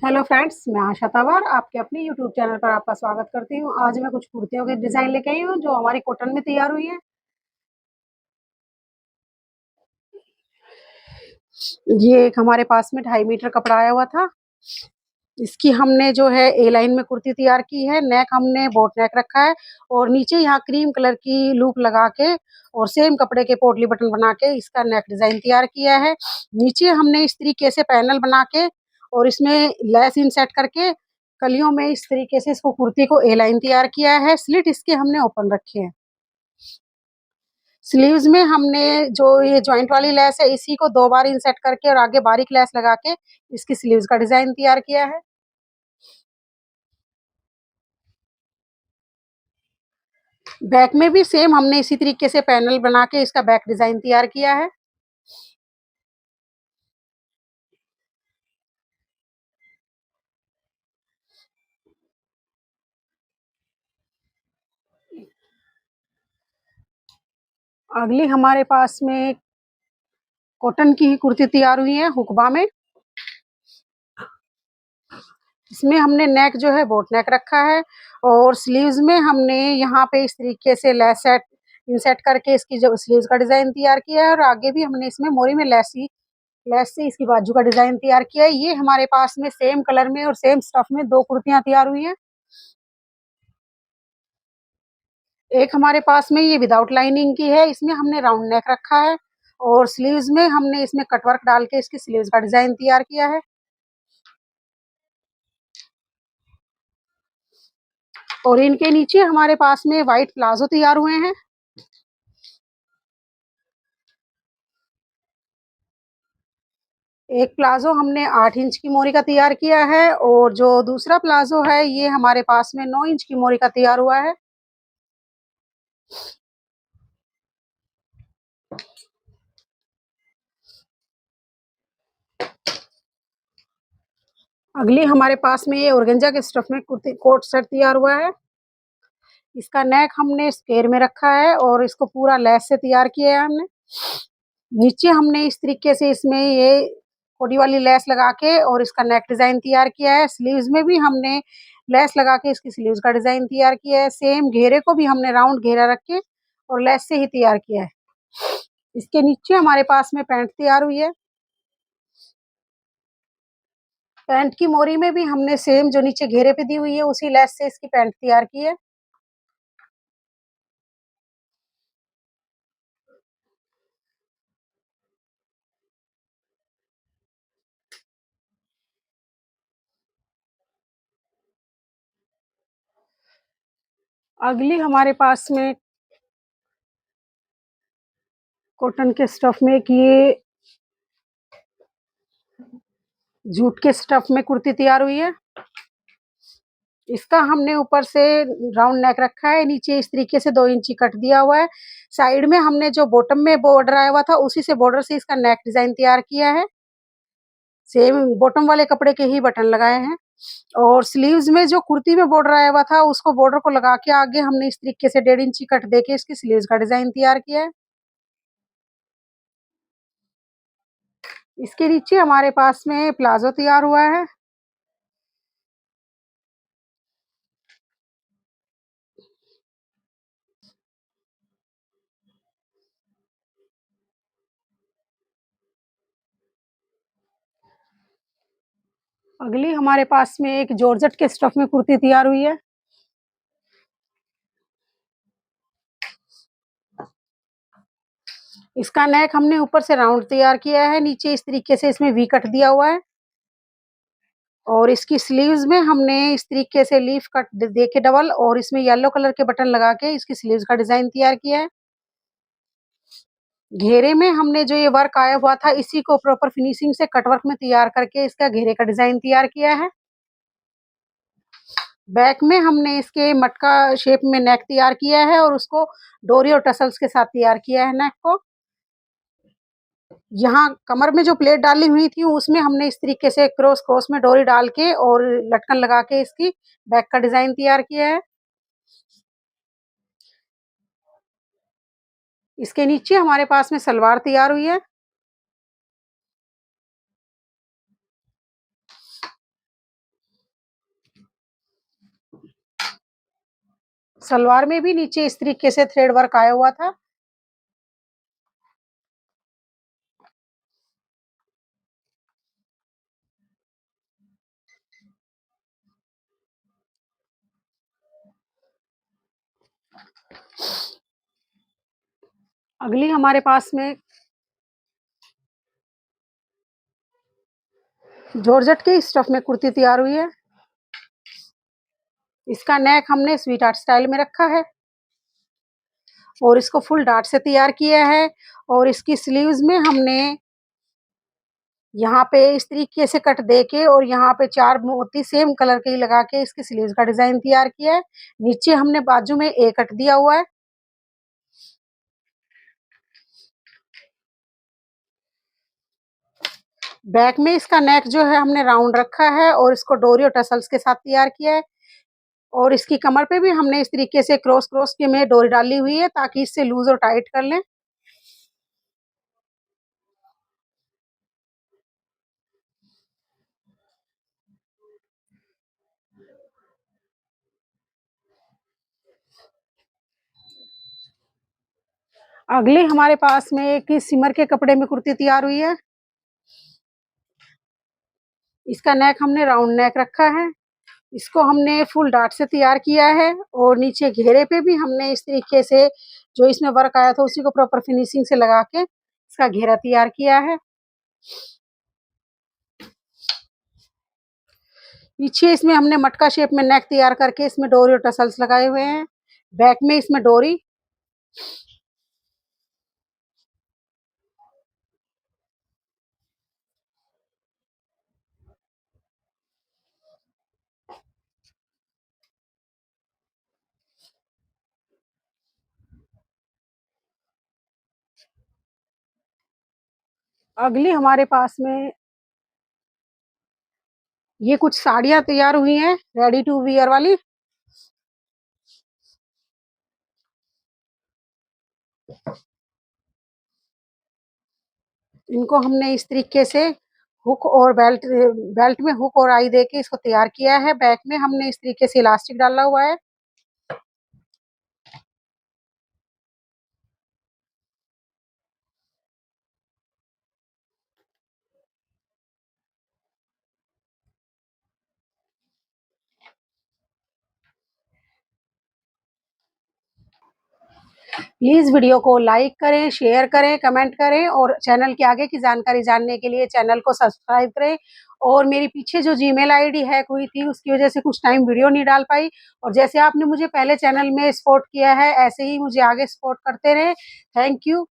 Hello friends, मैं आशा तंवर आपके अपने यूट्यूब चैनल पर आपका स्वागत करती हूँ। आज मैं कुछ कुर्तियों के डिज़ाइन लेके आई हूँ जो हमारी कॉटन में तैयार हुई है। ये एक हमारे पास में 2.5 मीटर कपड़ा आया हुआ था। इसकी हमने जो है ए लाइन में कुर्ती तैयार की है। नेक हमने बोट नेक रखा है और नीचे यहाँ क्रीम कलर की लूप लगा के और सेम कपड़े के पोटली बटन बना के इसका नेक डिज़ाइन तैयार किया है। नीचे हमने इस तरीके से पैनल बना के और इसमें लेस इनसेट करके कलियों में इस तरीके से इसको कुर्ती को ए लाइन तैयार किया है। स्लिट इसके हमने ओपन रखे हैं। स्लीव्स में हमने जो ये जॉइंट वाली लेस है इसी को 2 बार इनसेट करके और आगे बारीक लेस लगा के इसकी स्लीव्स का डिज़ाइन तैयार किया है। बैक में भी सेम हमने इसी तरीके से पैनल बना के इसका बैक डिज़ाइन तैयार किया है। अगली हमारे पास में कॉटन की ही कुर्ती तैयार हुई है हुकबा में। इसमें हमने नेक जो है बोट नेक रखा है और स्लीव्स में हमने यहाँ पे इस तरीके से लेस सेट इनसेट करके इसकी जो स्लीव्स का डिज़ाइन तैयार किया है और आगे भी हमने इसमें मोरी में लेस से इसकी बाजू का डिज़ाइन तैयार किया है। ये हमारे पास में सेम कलर में और सेम स्टफ में 2 कुर्तियाँ तैयार हुई हैं। एक हमारे पास में ये विदाउट लाइनिंग की है, इसमें हमने राउंड नेक रखा है और स्लीव्स में हमने इसमें कटवर्क डाल के इसकी स्लीव्स का डिज़ाइन तैयार किया है। और इनके नीचे हमारे पास में व्हाइट प्लाज़ो तैयार हुए हैं। एक प्लाज़ो हमने 8 इंच की मोरी का तैयार किया है और जो दूसरा प्लाज़ो है ये हमारे पास में 9 इंच की मोरी का तैयार हुआ है। अगली हमारे पास में ये ऑर्गेन्जा के स्टफ में कुर्ती कोट सेट तैयार हुआ है। इसका नेक हमने स्क्वायर में रखा है और इसको पूरा लेस से तैयार किया है हमने। नीचे हमने इस तरीके से इसमें ये कोटी वाली लेस लगा के और इसका नेक डिज़ाइन तैयार किया है। स्लीव्स में भी हमने लेस लगा के इसकी स्लीव्स का डिज़ाइन तैयार किया है। सेम घेरे को भी हमने राउंड घेरा रख के और लेस से ही तैयार किया है। इसके नीचे हमारे पास में पैंट तैयार हुई है। पैंट की मोरी में भी हमने सेम जो नीचे घेरे पे दी हुई है उसी लेस से इसकी पैंट तैयार की है। अगली हमारे पास में कॉटन के स्टफ में एक ये जूट के स्टफ में कुर्ती तैयार हुई है। इसका हमने ऊपर से राउंड नेक रखा है, नीचे इस तरीके से 2 इंची कट दिया हुआ है। साइड में हमने जो बॉटम में बॉर्डर आया हुआ था, उसी से बॉर्डर से इसका नेक डिज़ाइन तैयार किया है। सेम बॉटम वाले कपड़े के ही बटन लगाए हैं और स्लीव्स में जो कुर्ती में बॉर्डर आया हुआ था, उसको बॉर्डर को लगा के आगे हमने इस तरीके से 1.5 इंची कट देके इसकी स्लीव्स का डिज़ाइन तैयार किया है। इसके नीचे हमारे पास में प्लाज़ो तैयार हुआ है। अगली हमारे पास में एक जॉर्जेट के स्टफ में कुर्ती तैयार हुई है। इसका नेक हमने ऊपर से राउंड तैयार किया है, नीचे इस तरीके से इसमें वी कट दिया हुआ है और इसकी स्लीव्स में हमने इस तरीके से लीफ कट दे के डबल और इसमें येलो कलर के बटन लगा के इसकी स्लीव्स का डिज़ाइन तैयार किया है। घेरे में हमने जो ये वर्क आया हुआ था, इसी को प्रॉपर फिनिशिंग से कट वर्क में तैयार करके इसका घेरे का डिज़ाइन तैयार किया है। बैक में हमने इसके मटका शेप में नेक तैयार किया है और उसको डोरी और टसल्स के साथ तैयार किया है नेक को। यहाँ कमर में जो प्लेट डाली हुई थी उसमें हमने इस तरीके से क्रॉस में डोरी डाल के और लटकन लगा के इसकी बैक का डिज़ाइन तैयार किया है। इसके नीचे हमारे पास में सलवार तैयार हुई है। सलवार में भी नीचे इस तरीके से थ्रेड वर्क आया हुआ था। अगली हमारे पास में जॉर्जेट के स्टफ में कुर्ती तैयार हुई है। इसका नेक हमने स्वीट हार्ट स्टाइल में रखा है और इसको फुल डार्ट से तैयार किया है और इसकी स्लीव्स में हमने यहाँ पे इस तरीके से कट देके और यहाँ पे 4 मोती सेम कलर के ही लगा के इसकी स्लीव्स का डिज़ाइन तैयार किया है। नीचे हमने बाजू में ए कट दिया हुआ है। बैक में इसका नेक जो है हमने राउंड रखा है और इसको डोरी और टसल्स के साथ तैयार किया है और इसकी कमर पे भी हमने इस तरीके से क्रॉस के में डोरी डाली हुई है ताकि इससे लूज़ और टाइट कर लें। अगली हमारे पास में एक सिमर के कपड़े में कुर्ती तैयार हुई है। इसका नेक हमने राउंड नेक रखा है। इसको हमने फुल डार्ट से तैयार किया है और नीचे घेरे पे भी हमने इस तरीके से जो इसमें वर्क आया था उसी को प्रॉपर फिनिशिंग से लगा के इसका घेरा तैयार किया है। पीछे इसमें हमने मटका शेप में नेक तैयार करके इसमें डोरी और टसल्स लगाए हुए हैं। बैक में इसमें डोरी। अगली हमारे पास में ये कुछ साड़ियाँ तैयार हुई हैं रेडी टू वियर वाली। इनको हमने इस तरीके से हुक और बेल्ट में हुक और आई देके इसको तैयार किया है। बैक में हमने इस तरीके से इलास्टिक डाला हुआ है। प्लीज़ वीडियो को लाइक करें, शेयर करें, कमेंट करें और चैनल की आगे की जानकारी जानने के लिए चैनल को सब्सक्राइब करें। और मेरी पीछे जो जीमेल आईडी हैक हुई थी उसकी वजह से कुछ टाइम वीडियो नहीं डाल पाई और जैसे आपने मुझे पहले चैनल में सपोर्ट किया है ऐसे ही मुझे आगे सपोर्ट करते रहें। Thank you.